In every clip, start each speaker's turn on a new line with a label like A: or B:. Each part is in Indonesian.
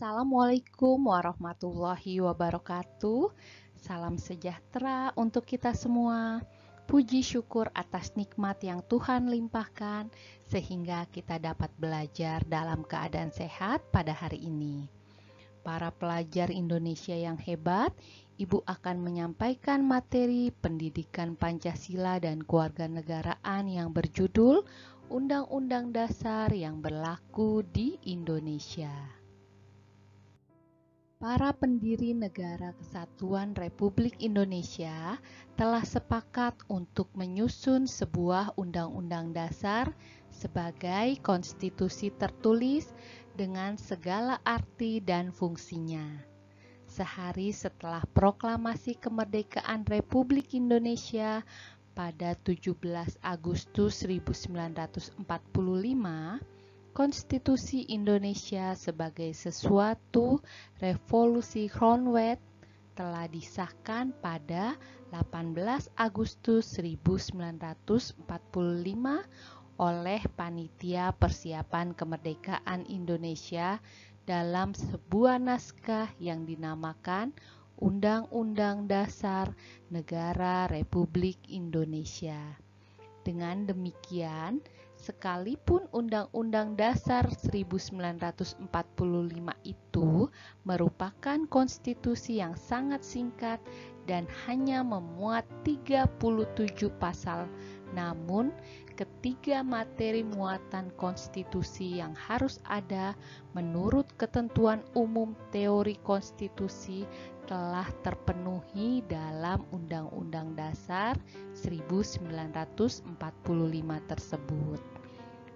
A: Assalamualaikum warahmatullahi wabarakatuh. Salam sejahtera untuk kita semua. Puji syukur atas nikmat yang Tuhan limpahkan sehingga kita dapat belajar dalam keadaan sehat pada hari ini. Para pelajar Indonesia yang hebat, Ibu akan menyampaikan materi pendidikan Pancasila dan kewarganegaraan yang berjudul Undang-Undang Dasar yang berlaku di Indonesia. Para pendiri Negara Kesatuan Republik Indonesia telah sepakat untuk menyusun sebuah undang-undang dasar sebagai konstitusi tertulis dengan segala arti dan fungsinya. Sehari setelah proklamasi kemerdekaan Republik Indonesia pada 17 Agustus 1945, Konstitusi Indonesia sebagai sesuatu revolusi Kronwet telah disahkan pada 18 Agustus 1945 oleh Panitia Persiapan Kemerdekaan Indonesia dalam sebuah naskah yang dinamakan Undang-Undang Dasar Negara Republik Indonesia. Dengan demikian, sekalipun Undang-Undang Dasar 1945 itu merupakan konstitusi yang sangat singkat dan hanya memuat 37 pasal, namun ketiga materi muatan konstitusi yang harus ada menurut ketentuan umum teori konstitusi telah terpenuhi dalam Undang-Undang Dasar 1945 tersebut.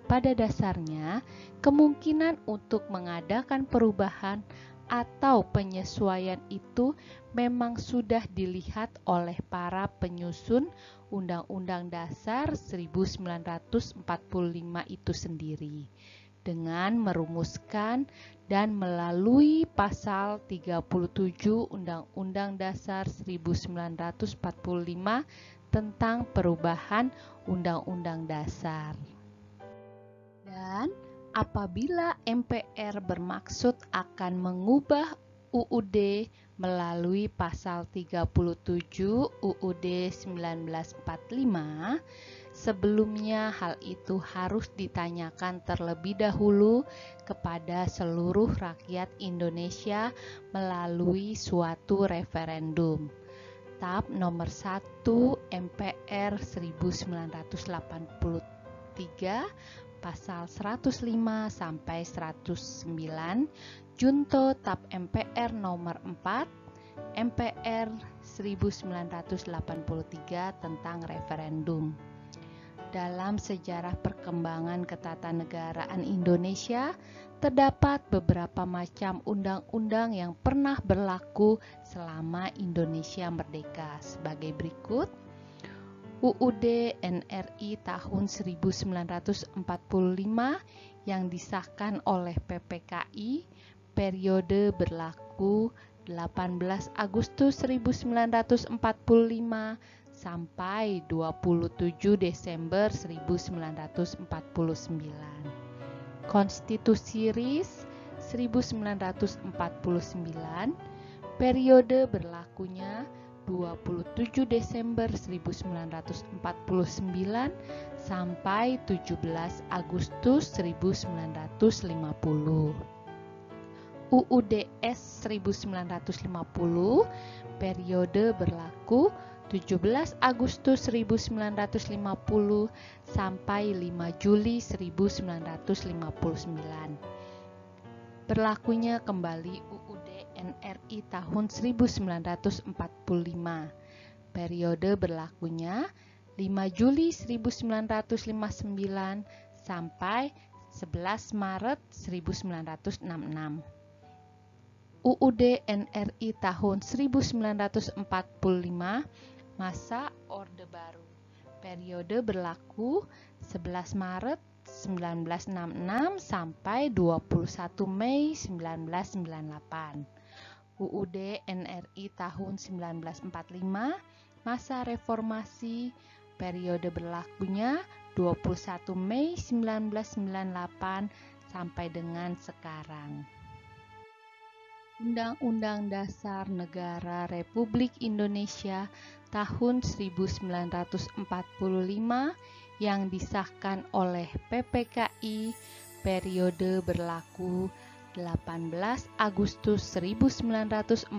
A: Pada dasarnya, kemungkinan untuk mengadakan perubahan atau penyesuaian itu memang sudah dilihat oleh para penyusun Undang-Undang Dasar 1945 itu sendiri, dengan merumuskan dan melalui pasal 37 Undang-Undang Dasar 1945 tentang perubahan Undang-Undang Dasar. Dan apabila MPR bermaksud akan mengubah UUD melalui pasal 37 UUD 1945, sebelumnya hal itu harus ditanyakan terlebih dahulu kepada seluruh rakyat Indonesia melalui suatu referendum. TAP nomor 1 MPR 1983 pasal 105 sampai 109, Junto TAP MPR nomor 4 MPR 1983 tentang referendum. Dalam sejarah perkembangan ketatanegaraan Indonesia, terdapat beberapa macam undang-undang yang pernah berlaku selama Indonesia merdeka sebagai berikut. UUD NRI tahun 1945 yang disahkan oleh PPKI periode berlaku 18 Agustus 1945 sampai 27 Desember 1949. Konstitusi RIS 1949 periode berlakunya 27 Desember 1949 sampai 17 Agustus 1950. UUDS 1950 periode berlaku 17 Agustus 1950 sampai 5 Juli 1959. Berlakunya kembali UUD NRI tahun 1945. Periode berlakunya 5 Juli 1959 sampai 11 Maret 1966. UUD NRI tahun 1945 masa Orde Baru. Periode berlaku 11 Maret 1966 sampai 21 Mei 1998. UUD NRI tahun 1945 masa reformasi. Periode berlakunya 21 Mei 1998 sampai dengan sekarang. Undang-Undang Dasar Negara Republik Indonesia tahun 1945 yang disahkan oleh PPKI periode berlaku 18 Agustus 1945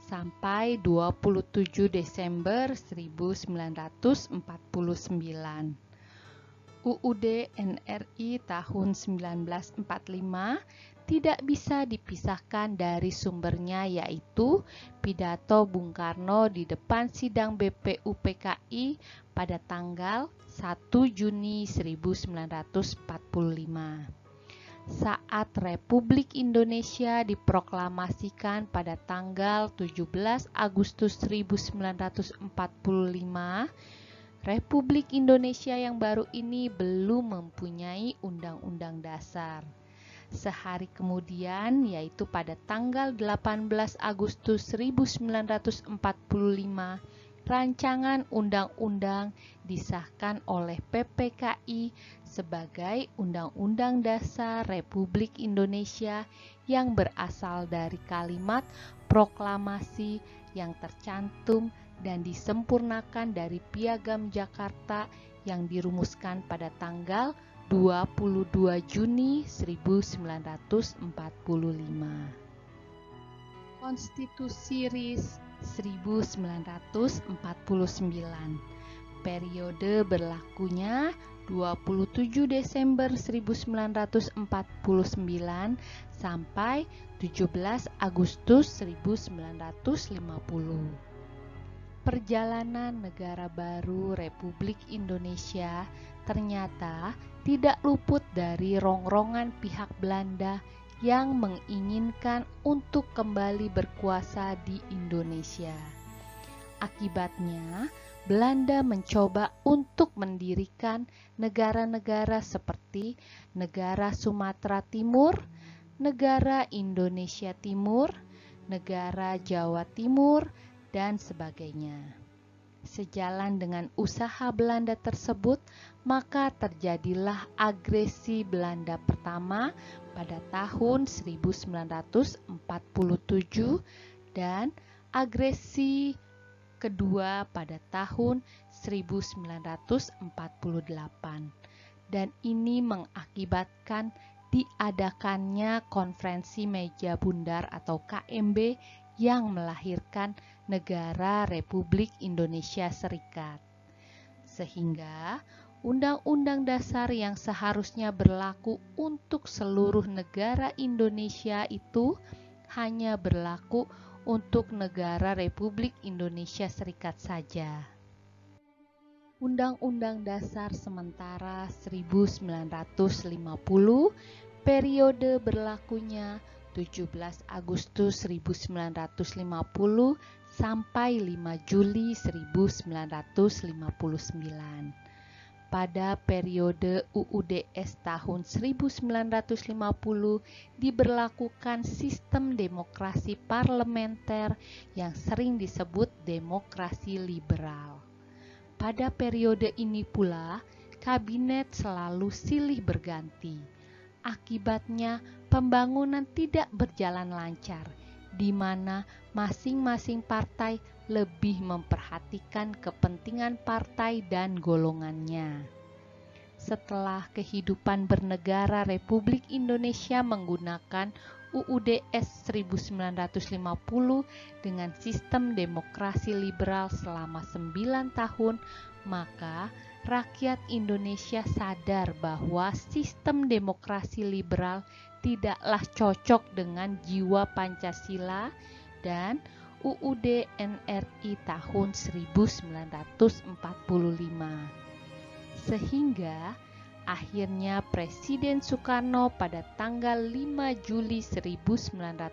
A: sampai 27 Desember 1949. UUD NRI tahun 1945 tidak bisa dipisahkan dari sumbernya, yaitu pidato Bung Karno di depan sidang BPUPKI pada tanggal 1 Juni 1945. Saat Republik Indonesia diproklamasikan pada tanggal 17 Agustus 1945, Republik Indonesia yang baru ini belum mempunyai undang-undang dasar. Sehari kemudian, yaitu pada tanggal 18 Agustus 1945, rancangan undang-undang disahkan oleh PPKI sebagai Undang-Undang Dasar Republik Indonesia yang berasal dari kalimat proklamasi yang tercantum dan disempurnakan dari Piagam Jakarta yang dirumuskan pada tanggal 22 Juni 1945. Konstitusi RIS 1949. Periode berlakunya 27 Desember 1949 sampai 17 Agustus 1950. Perjalanan negara baru Republik Indonesia ternyata tidak luput dari rongrongan pihak Belanda yang menginginkan untuk kembali berkuasa di Indonesia. Akibatnya, Belanda mencoba untuk mendirikan negara-negara seperti negara Sumatera Timur, negara Indonesia Timur, negara Jawa Timur, dan sebagainya. Sejalan dengan usaha Belanda tersebut, maka terjadilah agresi Belanda pertama pada tahun 1947 dan agresi kedua pada tahun 1948. Dan ini mengakibatkan diadakannya Konferensi Meja Bundar atau KMB yang melahirkan negara Republik Indonesia Serikat. Sehingga Undang-Undang Dasar yang seharusnya berlaku untuk seluruh negara Indonesia itu hanya berlaku untuk negara Republik Indonesia Serikat saja. Undang-Undang Dasar sementara 1950 periode berlakunya 17 Agustus 1950 sampai 5 Juli 1959. Pada periode UUDS tahun 1950 diberlakukan sistem demokrasi parlementer yang sering disebut demokrasi liberal. Pada periode ini pula, kabinet selalu silih berganti. Akibatnya, pembangunan tidak berjalan lancar, di mana masing-masing partai lebih memperhatikan kepentingan partai dan golongannya. Setelah kehidupan bernegara Republik Indonesia menggunakan UUDS 1950 dengan sistem demokrasi liberal selama 9 tahun, maka rakyat Indonesia sadar bahwa sistem demokrasi liberal tidaklah cocok dengan jiwa Pancasila dan UUD NRI tahun 1945. Sehingga akhirnya Presiden Soekarno pada tanggal 5 Juli 1959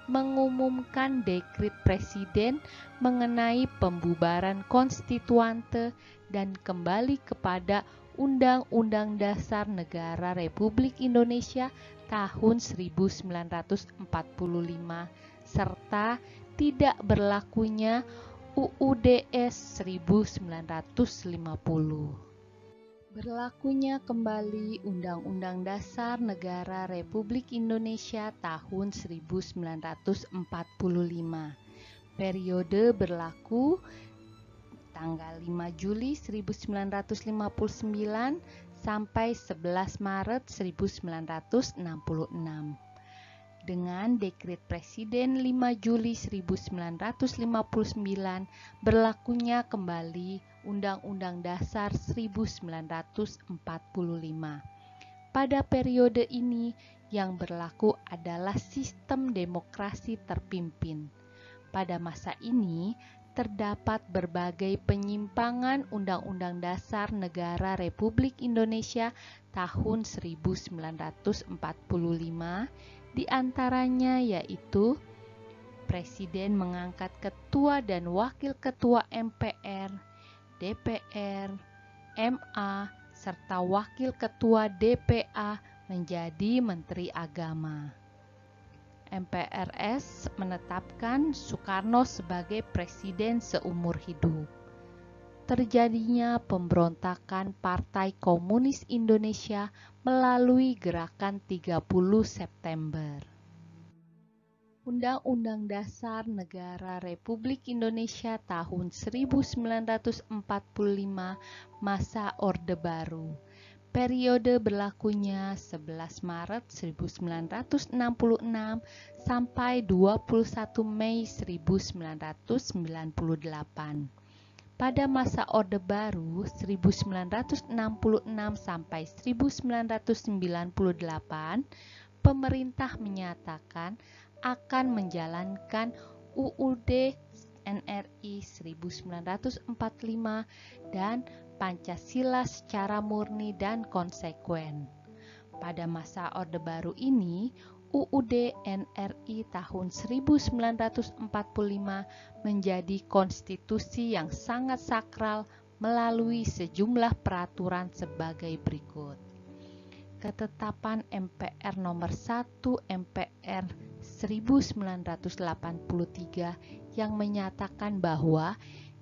A: mengumumkan dekret Presiden mengenai pembubaran konstituante dan kembali kepada Undang-Undang Dasar Negara Republik Indonesia tahun 1945 serta tidak berlakunya UUDS 1950. Berlakunya kembali Undang-Undang Dasar Negara Republik Indonesia tahun 1945. Periode berlaku tanggal 5 Juli 1959 sampai 11 Maret 1966. Dengan dekret Presiden 5 Juli 1959 berlakunya kembali Undang-Undang Dasar 1945. Pada periode ini yang berlaku adalah sistem demokrasi terpimpin. Pada masa ini terdapat berbagai penyimpangan Undang-Undang Dasar Negara Republik Indonesia tahun 1945, di antaranya yaitu Presiden mengangkat ketua dan wakil ketua MPR, DPR, MA, serta wakil ketua DPA menjadi Menteri Agama. MPRS menetapkan Soekarno sebagai presiden seumur hidup. Terjadinya pemberontakan Partai Komunis Indonesia melalui gerakan 30 September. Undang-Undang Dasar Negara Republik Indonesia tahun 1945 masa Orde Baru. Periode berlakunya 11 Maret 1966 sampai 21 Mei 1998. Pada masa Orde Baru 1966 sampai 1998, pemerintah menyatakan akan menjalankan UUD NRI 1945 dan Pancasila secara murni dan konsekuen. Pada masa Orde Baru ini, UUD NRI tahun 1945 menjadi konstitusi yang sangat sakral melalui sejumlah peraturan sebagai berikut. Ketetapan MPR nomor 1 MPR 1983 yang menyatakan bahwa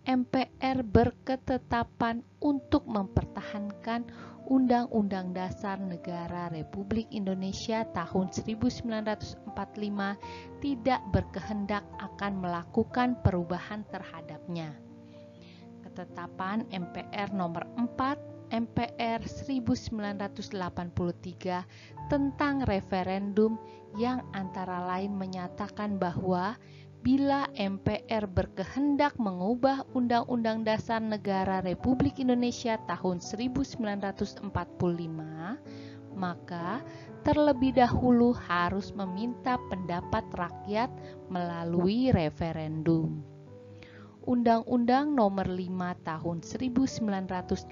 A: MPR berketetapan untuk mempertahankan Undang-Undang Dasar Negara Republik Indonesia tahun 1945 tidak berkehendak akan melakukan perubahan terhadapnya. Ketetapan MPR nomor 4 MPR 1983 tentang referendum yang antara lain menyatakan bahwa bila MPR berkehendak mengubah Undang-Undang Dasar Negara Republik Indonesia tahun 1945, maka terlebih dahulu harus meminta pendapat rakyat melalui referendum. Undang-Undang Nomor 5 Tahun 1985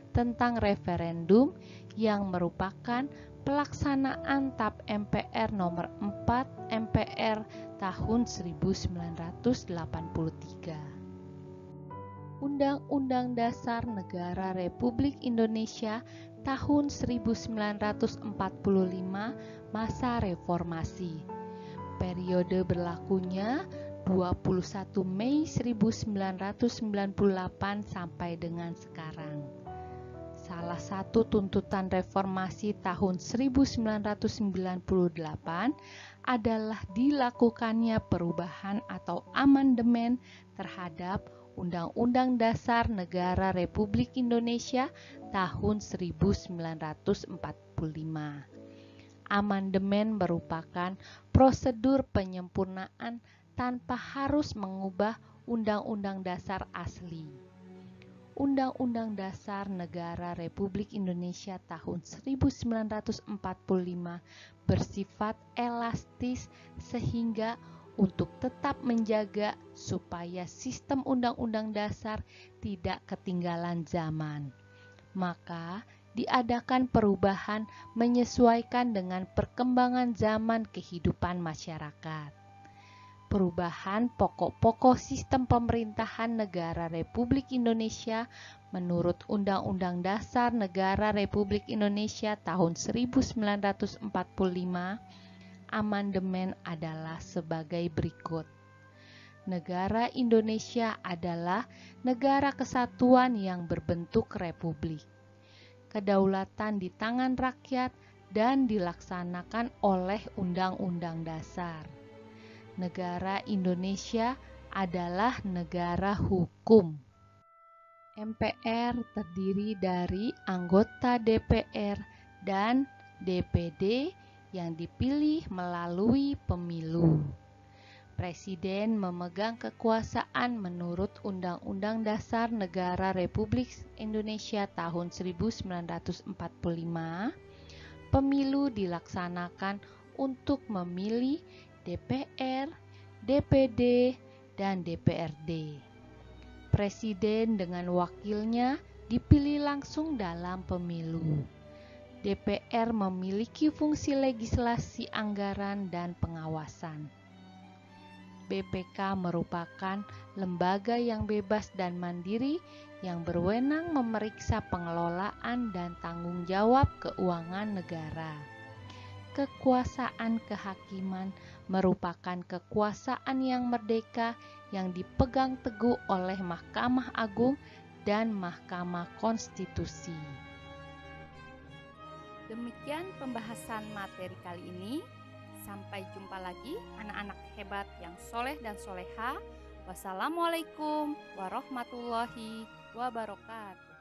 A: tentang referendum yang merupakan pelaksanaan TAP MPR Nomor 4 MPR tahun 1983. Undang-Undang Dasar Negara Republik Indonesia tahun 1945 masa reformasi. Periode berlakunya 21 Mei 1998 sampai dengan sekarang. Salah satu tuntutan reformasi tahun 1998 adalah dilakukannya perubahan atau amandemen terhadap Undang-Undang Dasar Negara Republik Indonesia tahun 1945. Amandemen merupakan prosedur penyempurnaan tanpa harus mengubah Undang-Undang Dasar asli. Undang-Undang Dasar Negara Republik Indonesia tahun 1945 bersifat elastis sehingga untuk tetap menjaga supaya sistem Undang-Undang Dasar tidak ketinggalan zaman, maka diadakan perubahan menyesuaikan dengan perkembangan zaman kehidupan masyarakat. Perubahan pokok-pokok sistem pemerintahan negara Republik Indonesia menurut Undang-Undang Dasar Negara Republik Indonesia tahun 1945, amandemen adalah sebagai berikut. Negara Indonesia adalah negara kesatuan yang berbentuk republik. Kedaulatan di tangan rakyat dan dilaksanakan oleh Undang-Undang Dasar. Negara Indonesia adalah negara hukum. MPR terdiri dari anggota DPR dan DPD yang dipilih melalui pemilu. Presiden memegang kekuasaan menurut Undang-Undang Dasar Negara Republik Indonesia tahun 1945. Pemilu dilaksanakan untuk memilih DPR, DPD, dan DPRD. Presiden dengan wakilnya dipilih langsung dalam pemilu. DPR memiliki fungsi legislasi anggaran dan pengawasan. BPK merupakan lembaga yang bebas dan mandiri yang berwenang memeriksa pengelolaan dan tanggung jawab keuangan negara. Kekuasaan kehakiman merupakan kekuasaan yang merdeka yang dipegang teguh oleh Mahkamah Agung dan Mahkamah Konstitusi.
B: Demikian pembahasan materi kali ini. Sampai jumpa lagi anak-anak hebat yang soleh dan soleha. Wassalamualaikum warahmatullahi wabarakatuh.